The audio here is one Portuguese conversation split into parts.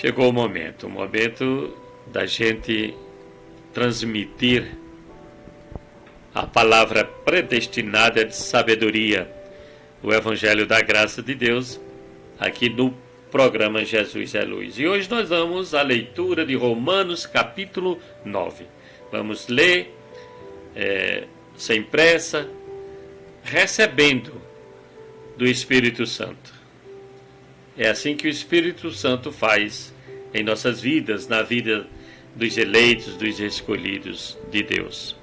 Chegou o momento da gente transmitir a palavra predestinada de sabedoria, o Evangelho da Graça de Deus, aqui no programa Jesus é Luz. E hoje nós vamos à leitura de Romanos capítulo 9. Vamos ler sem pressa, recebendo do Espírito Santo. É assim que o Espírito Santo faz em nossas vidas, na vida dos eleitos, dos escolhidos de Deus.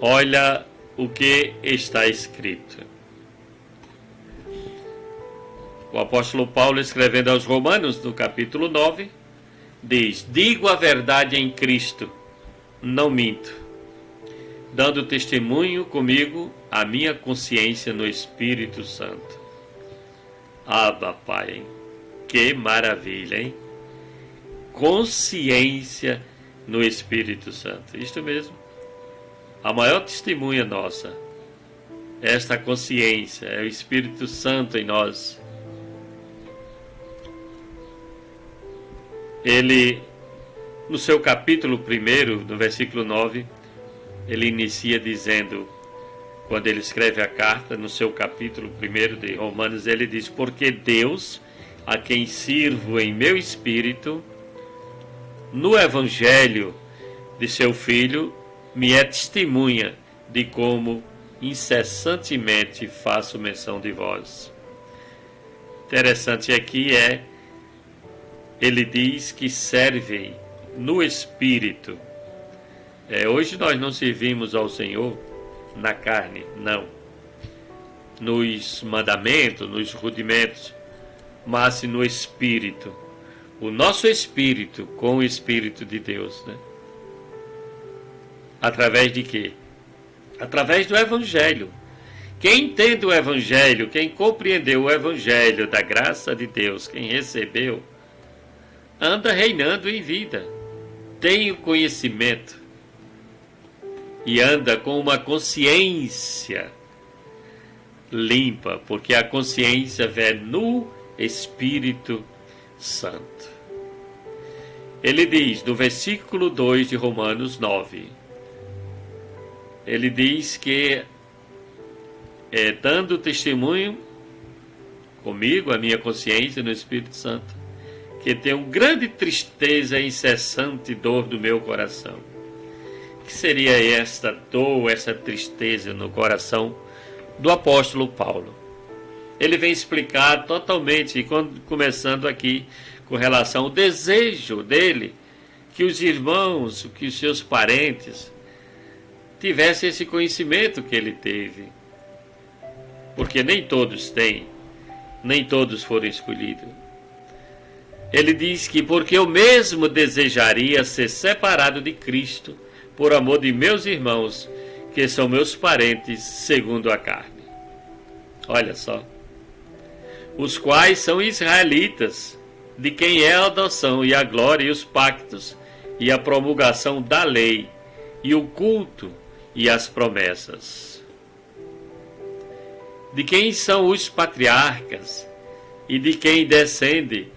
Olha o que está escrito. O apóstolo Paulo, escrevendo aos Romanos, no capítulo 9, diz: digo a verdade em Cristo, não minto, dando testemunho comigo a minha consciência no Espírito Santo. Abba, Pai, hein? Que maravilha, hein? Consciência no Espírito Santo. Isto mesmo. A maior testemunha nossa, esta consciência, é o Espírito Santo em nós. Ele, no seu capítulo 1, no versículo 9, ele inicia dizendo, quando ele escreve a carta, no seu capítulo 1 de Romanos, ele diz: porque Deus, a quem sirvo em meu espírito, no Evangelho de seu Filho, me é testemunha de como incessantemente faço menção de vós. Interessante aqui ele diz que servem no Espírito. Hoje nós não servimos ao Senhor na carne, não. Nos mandamentos, nos rudimentos, mas no Espírito. O nosso Espírito com o Espírito de Deus, né? Através de quê? Através do Evangelho. Quem entende o Evangelho, quem compreendeu o Evangelho da graça de Deus, quem recebeu, anda reinando em vida, tem o conhecimento e anda com uma consciência limpa, porque a consciência vem no Espírito Santo. Ele diz no versículo 2 de Romanos 9, ele diz que dando testemunho comigo, a minha consciência no Espírito Santo, que tenho grande tristeza e incessante dor do meu coração. O que seria esta dor, essa tristeza no coração do apóstolo Paulo? Ele vem explicar totalmente, começando aqui com relação ao desejo dele, que os irmãos, que os seus parentes tivessem esse conhecimento que ele teve. Porque nem todos têm, nem todos foram escolhidos. Ele diz que porque eu mesmo desejaria ser separado de Cristo por amor de meus irmãos, que são meus parentes segundo a carne. Olha só. Os quais são israelitas, de quem é a adoção e a glória e os pactos e a promulgação da lei e o culto e as promessas. De quem são os patriarcas e de quem descende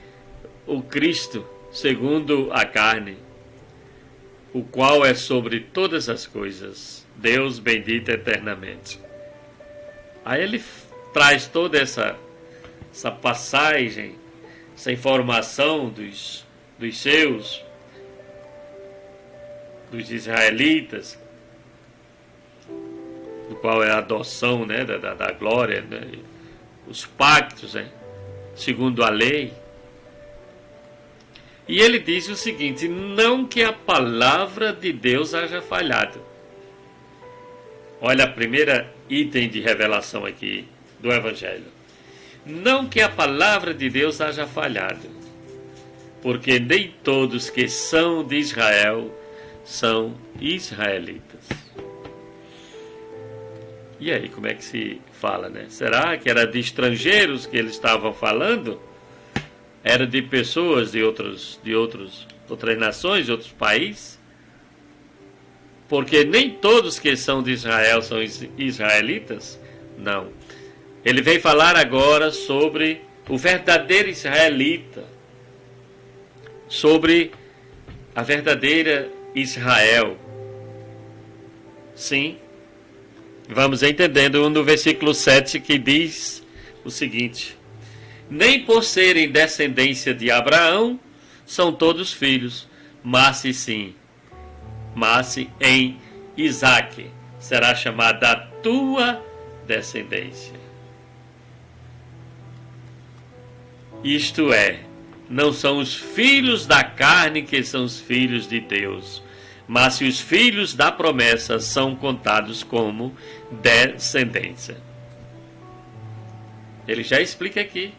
o Cristo segundo a carne, o qual é sobre todas as coisas, Deus bendito eternamente. Aí ele traz toda essa passagem, essa informação dos israelitas, do qual é a adoção, né, da glória, né, os pactos, né, segundo a lei. E ele diz o seguinte: não que a palavra de Deus haja falhado. Olha a primeira item de revelação aqui do Evangelho. Não que a palavra de Deus haja falhado, porque nem todos que são de Israel são israelitas. E aí, como é que se fala, né? Será que era de estrangeiros que eles estavam falando? Era de pessoas de outras nações, de outros países? Porque nem todos que são de Israel são israelitas? Não. Ele vem falar agora sobre o verdadeiro israelita, sobre a verdadeira Israel. Sim, vamos entendendo no versículo 7 que diz o seguinte: nem por serem descendência de Abraão são todos filhos, mas em Isaque será chamada a tua descendência. Isto é, não são os filhos da carne que são os filhos de Deus, mas se os filhos da promessa são contados como descendência. Ele já explica aqui.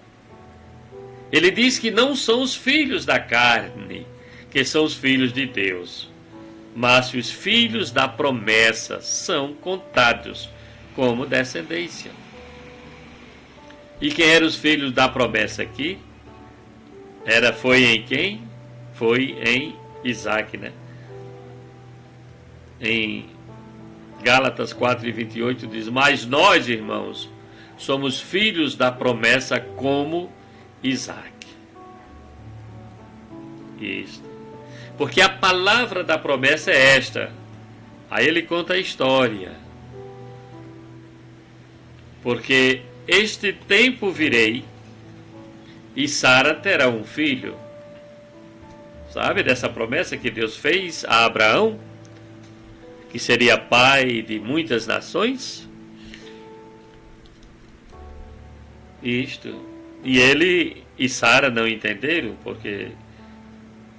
Ele diz que não são os filhos da carne que são os filhos de Deus, mas se os filhos da promessa são contados como descendência. E quem eram os filhos da promessa aqui? Foi em quem? Foi em Isaque, né? Em Gálatas 4:28 diz: mas nós, irmãos, somos filhos da promessa como Isaque. Isso. Porque a palavra da promessa é esta. Aí ele conta a história. Porque este tempo virei e Sara terá um filho. Sabe dessa promessa que Deus fez a Abraão? Que seria pai de muitas nações? Isto. E ele e Sara não entenderam, porque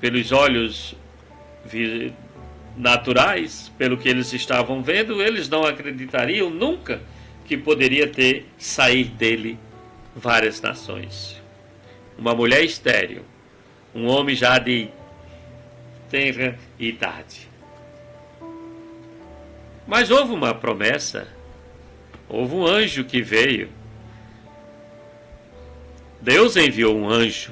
pelos olhos naturais, pelo que eles estavam vendo, eles não acreditariam nunca que poderia sair dele várias nações. Uma mulher estéril, um homem já de tenra idade. Mas houve uma promessa, houve um anjo que veio. Deus enviou um anjo,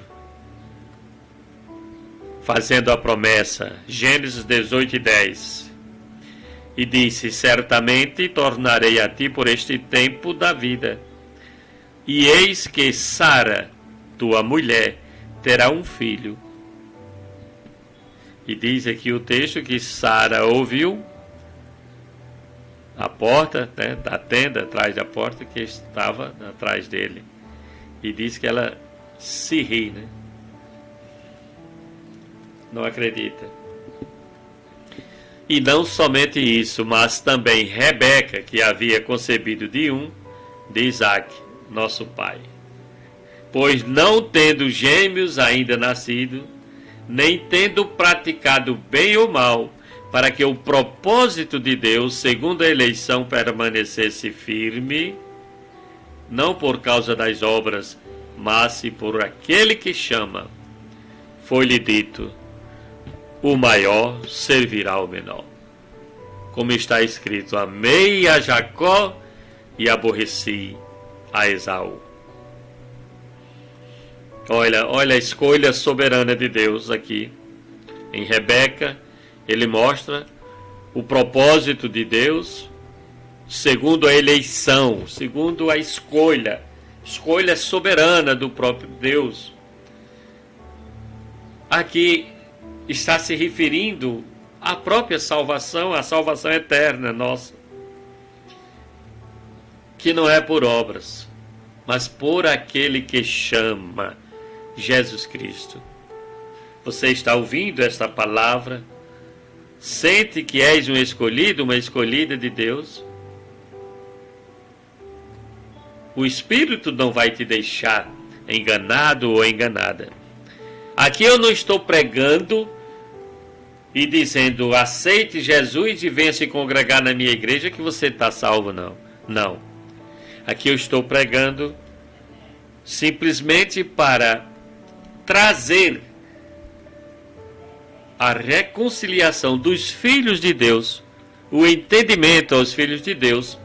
fazendo a promessa, Gênesis 18:10, e disse: certamente tornarei a ti por este tempo da vida, e eis que Sara, tua mulher, terá um filho. E diz aqui o texto que Sara ouviu a porta, né, da tenda, atrás da porta que estava atrás dele. E diz que ela se ri, né? Não acredita. E não somente isso, mas também Rebeca, que havia concebido de Isaque, nosso pai. Pois não tendo gêmeos ainda nascido, nem tendo praticado bem ou mal, para que o propósito de Deus, segundo a eleição, permanecesse firme, não por causa das obras, mas por aquele que chama, foi-lhe dito: o maior servirá ao menor. Como está escrito: amei a Jacó e aborreci a Esaú. Olha a escolha soberana de Deus aqui. Em Rebeca, ele mostra o propósito de Deus segundo a eleição, segundo a escolha soberana do próprio Deus. Aqui está se referindo à própria salvação, à salvação eterna nossa, que não é por obras, mas por aquele que chama, Jesus Cristo. Você está ouvindo esta palavra? Sente que és um escolhido, uma escolhida de Deus? O Espírito não vai te deixar enganado ou enganada. Aqui eu não estou pregando e dizendo: aceite Jesus e venha se congregar na minha igreja que você está salvo, não. Não. Aqui eu estou pregando simplesmente para trazer a reconciliação dos filhos de Deus, o entendimento aos filhos de Deus,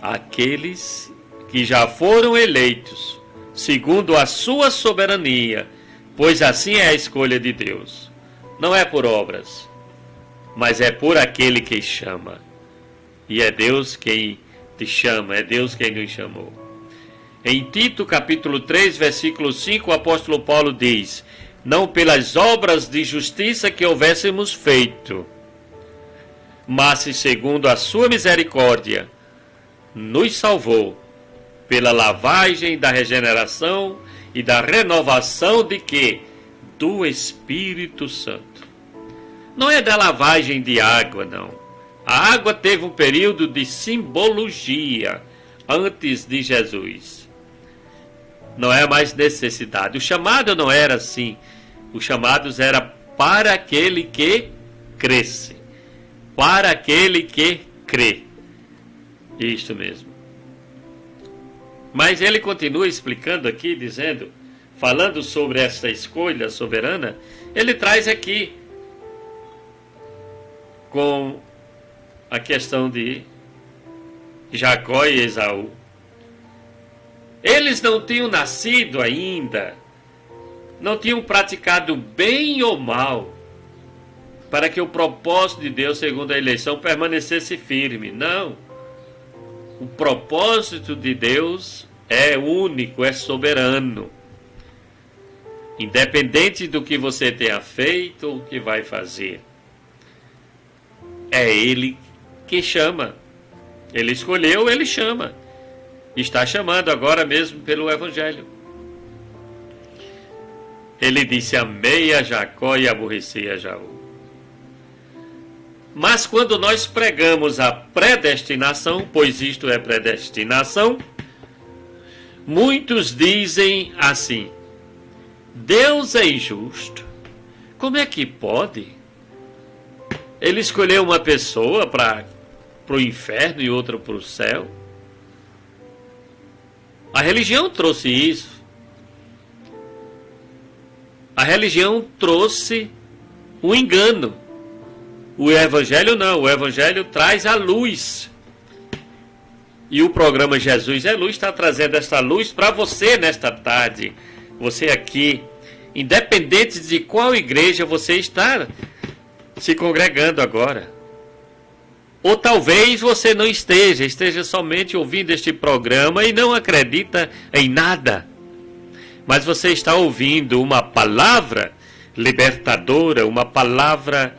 aqueles que já foram eleitos, segundo a sua soberania, pois assim é a escolha de Deus. Não é por obras, mas é por aquele que chama. E é Deus quem te chama, é Deus quem nos chamou. Em Tito capítulo 3, versículo 5, o apóstolo Paulo diz: não pelas obras de justiça que houvéssemos feito, mas se segundo a sua misericórdia nos salvou pela lavagem da regeneração e da renovação de quê? Do Espírito Santo. Não é da lavagem de água, não. A água teve um período de simbologia antes de Jesus. Não é mais necessidade. O chamado não era assim. Os chamados era para aquele que cresce. Para aquele que crê. Isto mesmo. Mas ele continua explicando aqui, dizendo, falando sobre essa escolha soberana, ele traz aqui com a questão de Jacó e Esaú. Eles não tinham nascido ainda, não tinham praticado bem ou mal, para que o propósito de Deus, segundo a eleição, permanecesse firme. Não. O propósito de Deus é único, é soberano. Independente do que você tenha feito ou que vai fazer. É Ele que chama. Ele escolheu, Ele chama. Está chamando agora mesmo pelo Evangelho. Ele disse, amei a Jacó e aborreci a Esaú. Mas quando nós pregamos a predestinação, pois isto é predestinação, muitos dizem assim, Deus é injusto. Como é que pode? Ele escolheu uma pessoa para o inferno e outra para o céu. A religião trouxe isso. A religião trouxe o engano. O Evangelho não. O Evangelho traz a luz. E o programa Jesus é Luz está trazendo esta luz para você nesta tarde. Você aqui, independente de qual igreja você está se congregando agora. Ou talvez você não esteja somente ouvindo este programa e não acredita em nada. Mas você está ouvindo uma palavra libertadora, uma palavra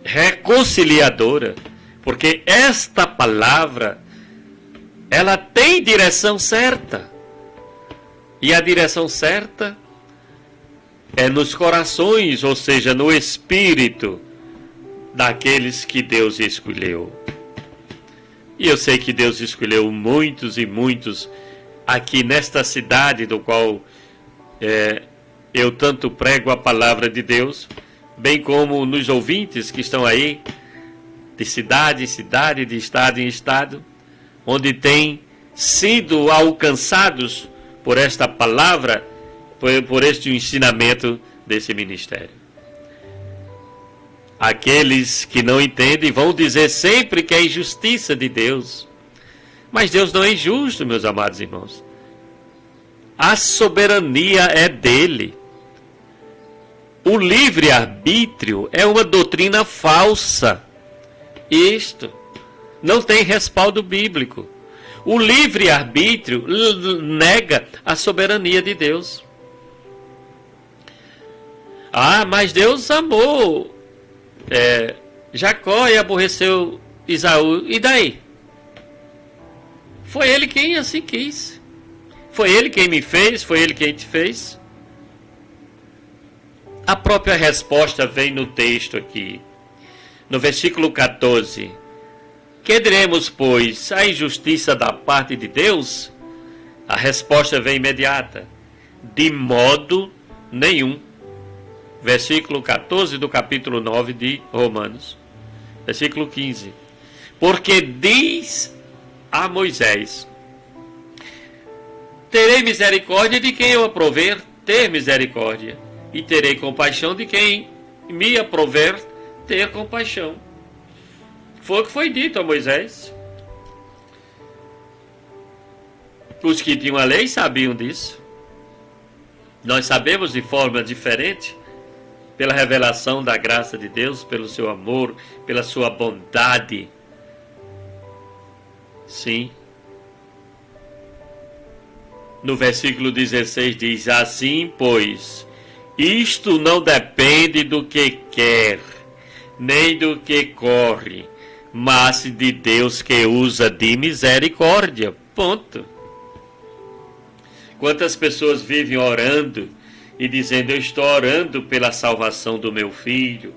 reconciliadora. Porque esta palavra, ela tem direção certa. E a direção certa é nos corações, ou seja, no espírito daqueles que Deus escolheu. E eu sei que Deus escolheu muitos e muitos aqui nesta cidade do qual eu tanto prego a palavra de Deus, bem como nos ouvintes que estão aí, de cidade em cidade, de estado em estado, onde têm sido alcançados por esta palavra, por este ensinamento desse ministério. Aqueles que não entendem vão dizer sempre que é injustiça de Deus. Mas Deus não é injusto, meus amados irmãos. A soberania é dele. O livre-arbítrio é uma doutrina falsa. Isto não tem respaldo bíblico. O livre-arbítrio nega a soberania de Deus. Ah, mas Deus amou Jacó e aborreceu Esaú. E daí? Foi ele quem assim quis. Foi ele quem me fez, foi ele quem te fez. A própria resposta vem no texto aqui. No versículo 14. Que diremos, pois, a injustiça da parte de Deus? A resposta vem imediata. De modo nenhum. Versículo 14 do capítulo 9 de Romanos. Versículo 15. Porque diz a Moisés: terei misericórdia de quem eu aprover ter misericórdia, e terei compaixão de quem me aprover ter compaixão. Foi o que foi dito a Moisés. Os que tinham a lei sabiam disso. Nós sabemos de forma diferente, pela revelação da graça de Deus, pelo seu amor, pela sua bondade. Sim. No versículo 16 diz: assim, pois, isto não depende do que quer, nem do que corre, mas de Deus que usa de misericórdia. Ponto. Quantas pessoas vivem orando e dizendo: eu estou orando pela salvação do meu filho,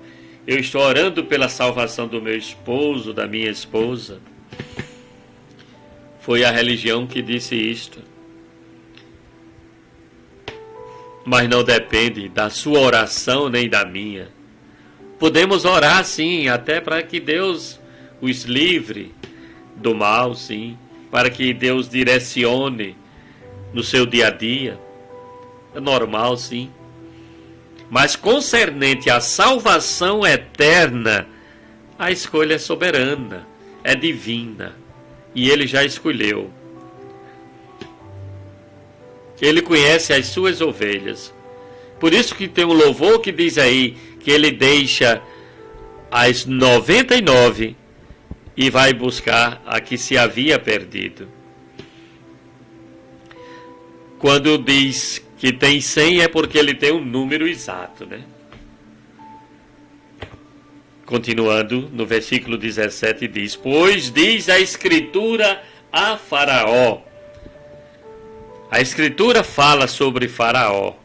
eu estou orando pela salvação do meu esposo, da minha esposa. Foi a religião que disse isto. Mas não depende da sua oração nem da minha. Podemos orar sim, até para que Deus os livre do mal, sim, para que Deus direcione no seu dia a dia. É normal, sim. Mas concernente à salvação eterna, a escolha é soberana, é divina, e Ele já escolheu. Ele conhece as suas ovelhas. Por isso que tem um louvor que diz aí que Ele deixa as 99 e vai buscar a que se havia perdido. Quando diz que tem 100 é porque Ele tem um número exato, né? Continuando, no versículo 17 diz: pois diz a Escritura a Faraó. A Escritura fala sobre Faraó,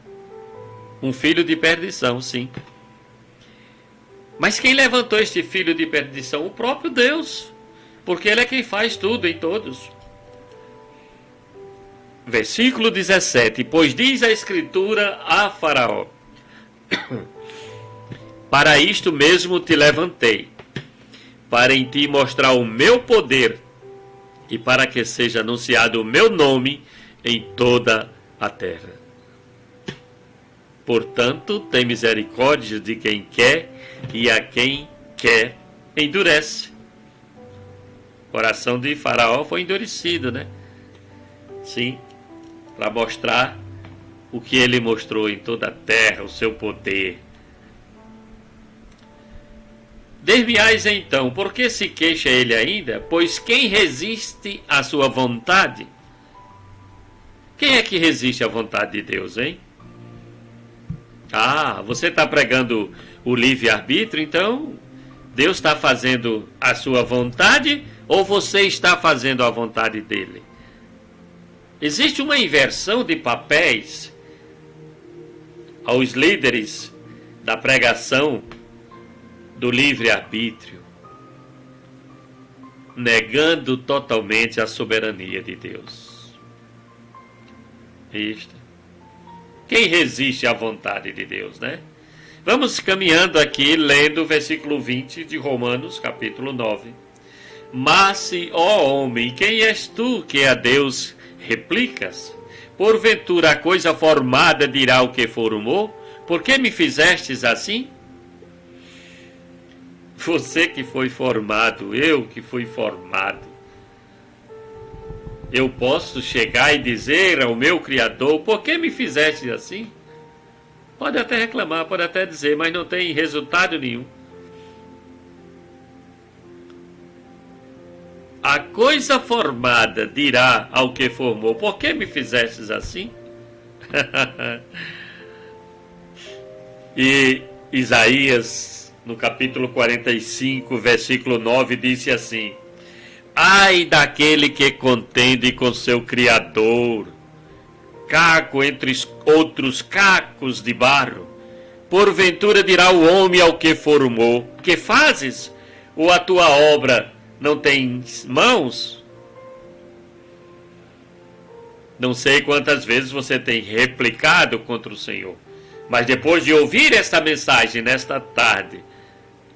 um filho de perdição, sim. Mas quem levantou este filho de perdição? O próprio Deus, porque Ele é quem faz tudo em todos. Versículo 17: pois diz a Escritura a Faraó: para isto mesmo te levantei, para em ti mostrar o meu poder, e para que seja anunciado o meu nome em toda a terra. Portanto, tem misericórdia de quem quer, e a quem quer endurece. O coração de Faraó foi endurecido, né? Sim, para mostrar o que ele mostrou em toda a terra, o seu poder. Dir-me-ás então, por que se queixa ele ainda? Pois quem resiste à sua vontade? Quem é que resiste à vontade de Deus, hein? Ah, você está pregando o livre-arbítrio, então Deus está fazendo a sua vontade ou você está fazendo a vontade dele? Existe uma inversão de papéis aos líderes da pregação do livre-arbítrio, negando totalmente a soberania de Deus. Isto. Quem resiste à vontade de Deus, né? Vamos caminhando aqui, lendo o versículo 20 de Romanos, capítulo 9. Mas se, ó homem, quem és tu que a Deus replicas? Porventura a coisa formada dirá o que formou? Por que me fizestes assim? Você que foi formado, eu que fui formado. Eu posso chegar e dizer ao meu Criador: por que me fizeste assim? Pode até reclamar, pode até dizer, mas não tem resultado nenhum. A coisa formada dirá ao que formou: por que me fizestes assim? E Isaías, no capítulo 45, versículo 9, disse assim: ai daquele que contende com seu Criador, caco entre outros cacos de barro. Porventura dirá o homem ao que formou: que fazes? Ou a tua obra não tem mãos? Não sei quantas vezes você tem replicado contra o Senhor, mas depois de ouvir esta mensagem nesta tarde,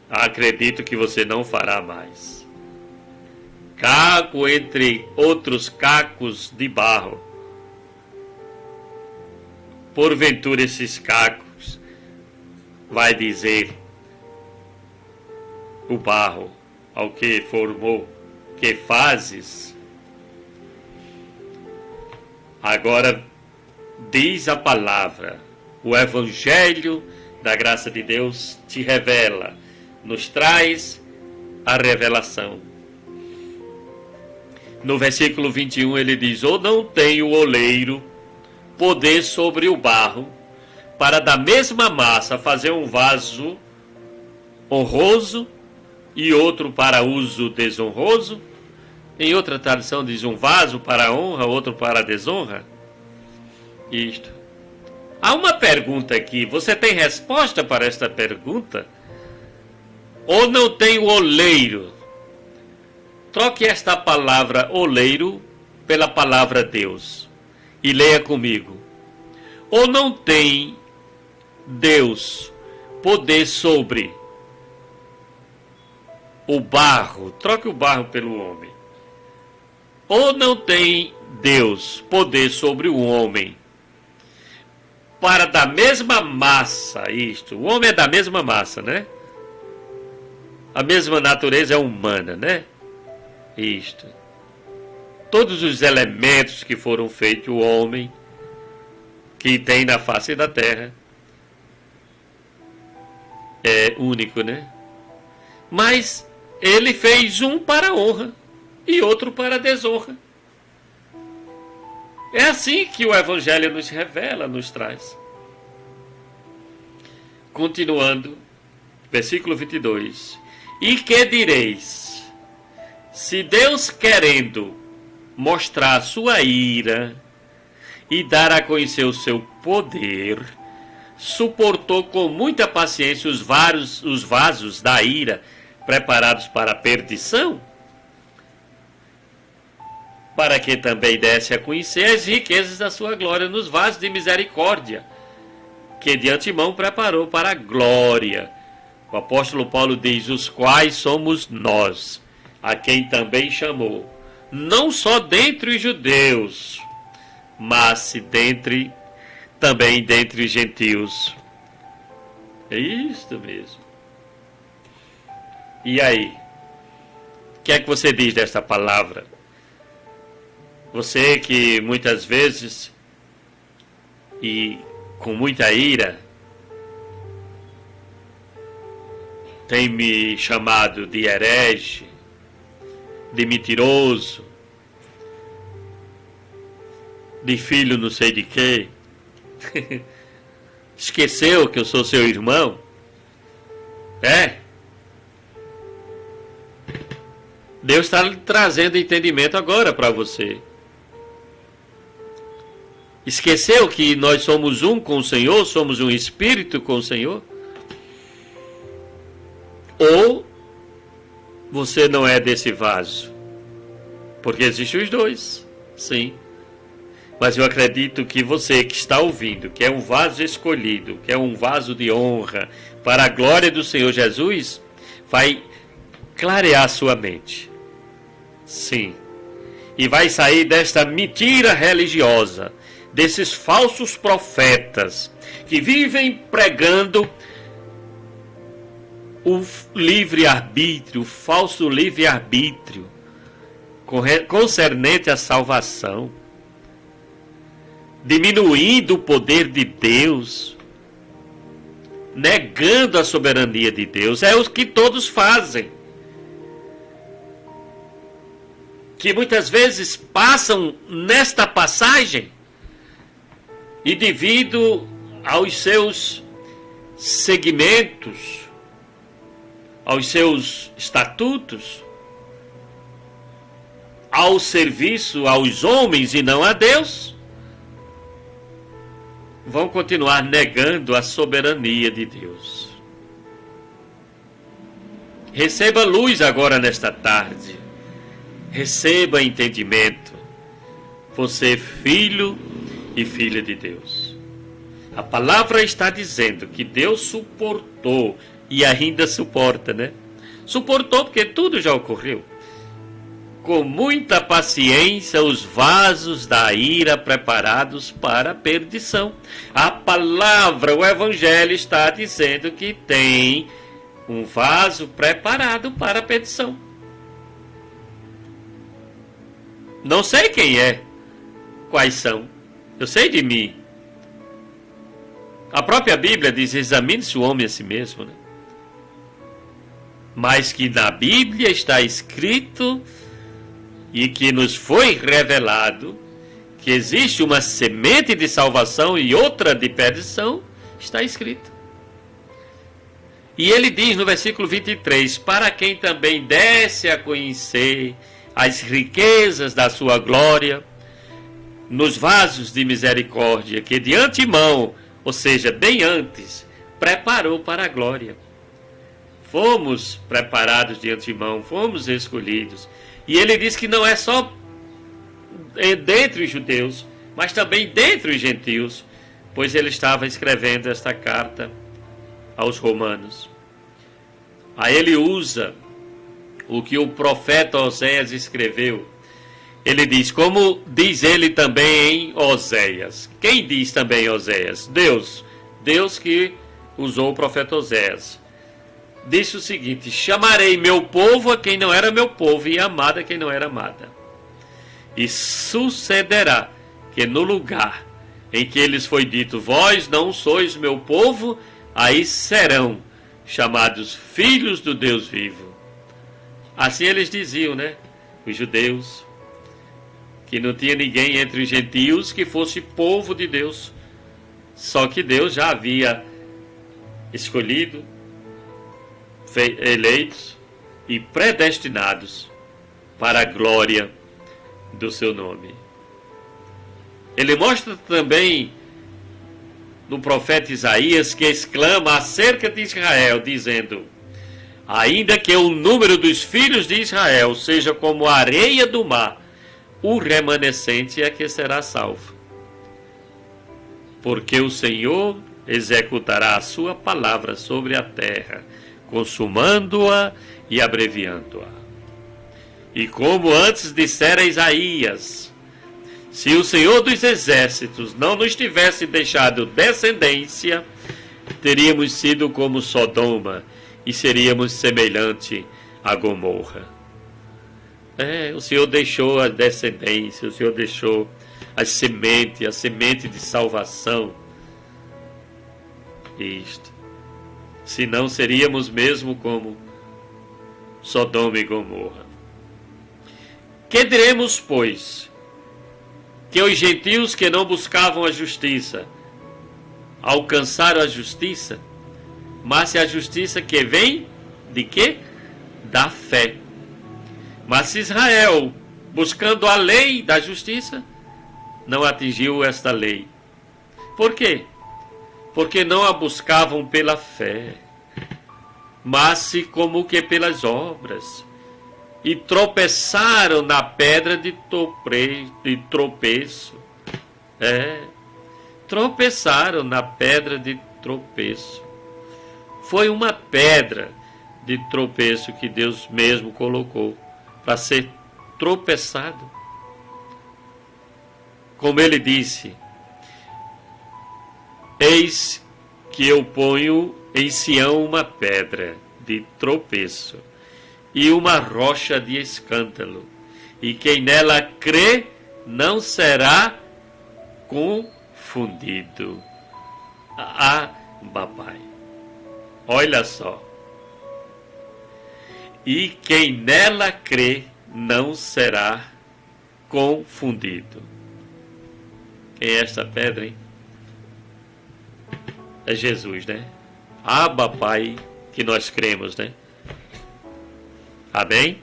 acredito que você não fará mais. Caco entre outros cacos de barro. Porventura esses cacos, vai dizer o barro ao que formou: que fazes? Agora diz a palavra, o Evangelho da graça de Deus te revela, nos traz a revelação. No versículo 21 ele diz: ou não tem o oleiro poder sobre o barro, para da mesma massa fazer um vaso honroso e outro para uso desonroso? Em outra tradição diz um vaso para honra, outro para desonra? Isto. Há uma pergunta aqui. Você tem resposta para esta pergunta? Ou não tem o oleiro? Troque esta palavra oleiro pela palavra Deus. E leia comigo. Ou não tem Deus poder sobre o barro? Troque o barro pelo homem. Ou não tem Deus poder sobre o homem para da mesma massa, isto, o homem é da mesma massa, né? A mesma natureza é humana, né? Isto. Todos os elementos que foram feitos o homem, que tem na face da terra, é único, né? Mas ele fez um para a honra e outro para a desonra. É assim que o Evangelho nos revela, nos traz. Continuando, versículo 22. E que direis? Se Deus, querendo mostrar sua ira e dar a conhecer o seu poder, suportou com muita paciência os vasos da ira preparados para a perdição, para que também desse a conhecer as riquezas da sua glória nos vasos de misericórdia, que de antemão preparou para a glória. O apóstolo Paulo diz, os quais somos nós, a quem também chamou, não só dentre os judeus, mas também dentre os gentios. É isto mesmo. E aí? O que é que você diz desta palavra? Você que muitas vezes, e com muita ira, tem me chamado de herege, de mentiroso, de filho não sei de quê. Esqueceu que eu sou seu irmão? É? Deus está trazendo entendimento agora para você. Esqueceu que nós somos um com o Senhor, somos um espírito com o Senhor? Ou você não é desse vaso? Porque existem os dois, sim. Mas eu acredito que você que está ouvindo, que é um vaso escolhido, que é um vaso de honra para a glória do Senhor Jesus, vai clarear sua mente. Sim. E vai sair desta mentira religiosa, desses falsos profetas que vivem pregando o livre-arbítrio, o falso livre-arbítrio concernente à salvação, diminuindo o poder de Deus, negando a soberania de Deus. É o que todos fazem, que muitas vezes passam nesta passagem e devido aos seus segmentos, aos seus estatutos, ao serviço aos homens e não a Deus, vão continuar negando a soberania de Deus. Receba luz agora nesta tarde. Receba entendimento. Você é filho e filha de Deus. A palavra está dizendo que Deus suportou e ainda suporta, né? Suportou porque tudo já ocorreu. Com muita paciência os vasos da ira preparados para a perdição. A palavra, o Evangelho está dizendo que tem um vaso preparado para a perdição. Não sei quem é, quais são. Eu sei de mim. A própria Bíblia diz, examine-se o homem a si mesmo, né? Mas que na Bíblia está escrito e que nos foi revelado que existe uma semente de salvação e outra de perdição, está escrito. E ele diz no versículo 23, para quem também desse a conhecer as riquezas da sua glória, nos vasos de misericórdia, que de antemão, ou seja, bem antes, preparou para a glória. Fomos preparados de antemão, fomos escolhidos. E ele diz que não é só dentre os judeus, mas também dentre os gentios, pois ele estava escrevendo esta carta aos romanos. Aí ele usa o que o profeta Oséias escreveu. Ele diz, como diz ele também em Oséias. Quem diz também em Oséias? Deus. Deus que usou o profeta Oséias. Disse o seguinte, chamarei meu povo a quem não era meu povo e amada a quem não era amada. E sucederá que no lugar em que eles foi dito, vós não sois meu povo, aí serão chamados filhos do Deus vivo. Assim eles diziam, né? Os judeus, que não tinha ninguém entre os gentios que fosse povo de Deus. Só que Deus já havia escolhido, eleitos e predestinados para a glória do seu nome. Ele mostra também no profeta Isaías que exclama acerca de Israel, dizendo, ainda que o número dos filhos de Israel seja como a areia do mar, o remanescente é que será salvo. Porque o Senhor executará a sua palavra sobre a terra, consumando-a e abreviando-a. E como antes dissera Isaías, se o Senhor dos exércitos não nos tivesse deixado descendência, teríamos sido como Sodoma e seríamos semelhante a Gomorra. O Senhor deixou a descendência, o Senhor deixou a semente de salvação. Isto. Senão seríamos mesmo como Sodoma e Gomorra. Que diremos, pois? Que os gentios que não buscavam a justiça alcançaram a justiça, mas se a justiça que vem de quê? Da fé. Mas se Israel, buscando a lei da justiça, não atingiu esta lei. Por quê? Porque não a buscavam pela fé, mas como que pelas obras. E tropeçaram na pedra de tropeço. Tropeçaram na pedra de tropeço. Foi uma pedra de tropeço que Deus mesmo colocou para ser tropeçado. Como ele disse, eis que eu ponho em Sião uma pedra de tropeço e uma rocha de escândalo, e quem nela crê não será confundido. Papai, olha só. E quem nela crê não será confundido. Quem é esta pedra, hein? É Jesus, né? Pai, que nós cremos, né? Amém?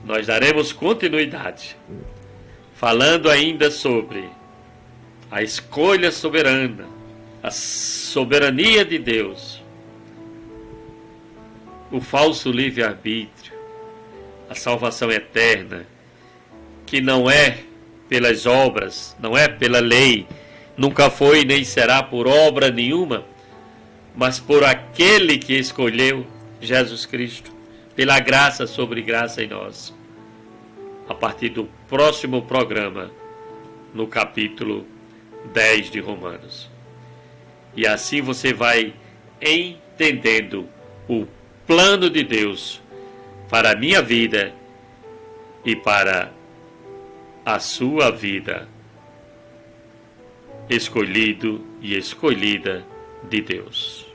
Nós daremos continuidade, falando ainda sobre a escolha soberana, a soberania de Deus, o falso livre-arbítrio, a salvação eterna, que não é pelas obras, não é pela lei, nunca foi nem será por obra nenhuma, mas por aquele que escolheu, Jesus Cristo, pela graça sobre graça em nós. A partir do próximo programa, no capítulo 10 de Romanos. E assim você vai entendendo o plano de Deus para a minha vida e para a sua vida, escolhido e escolhida de Deus.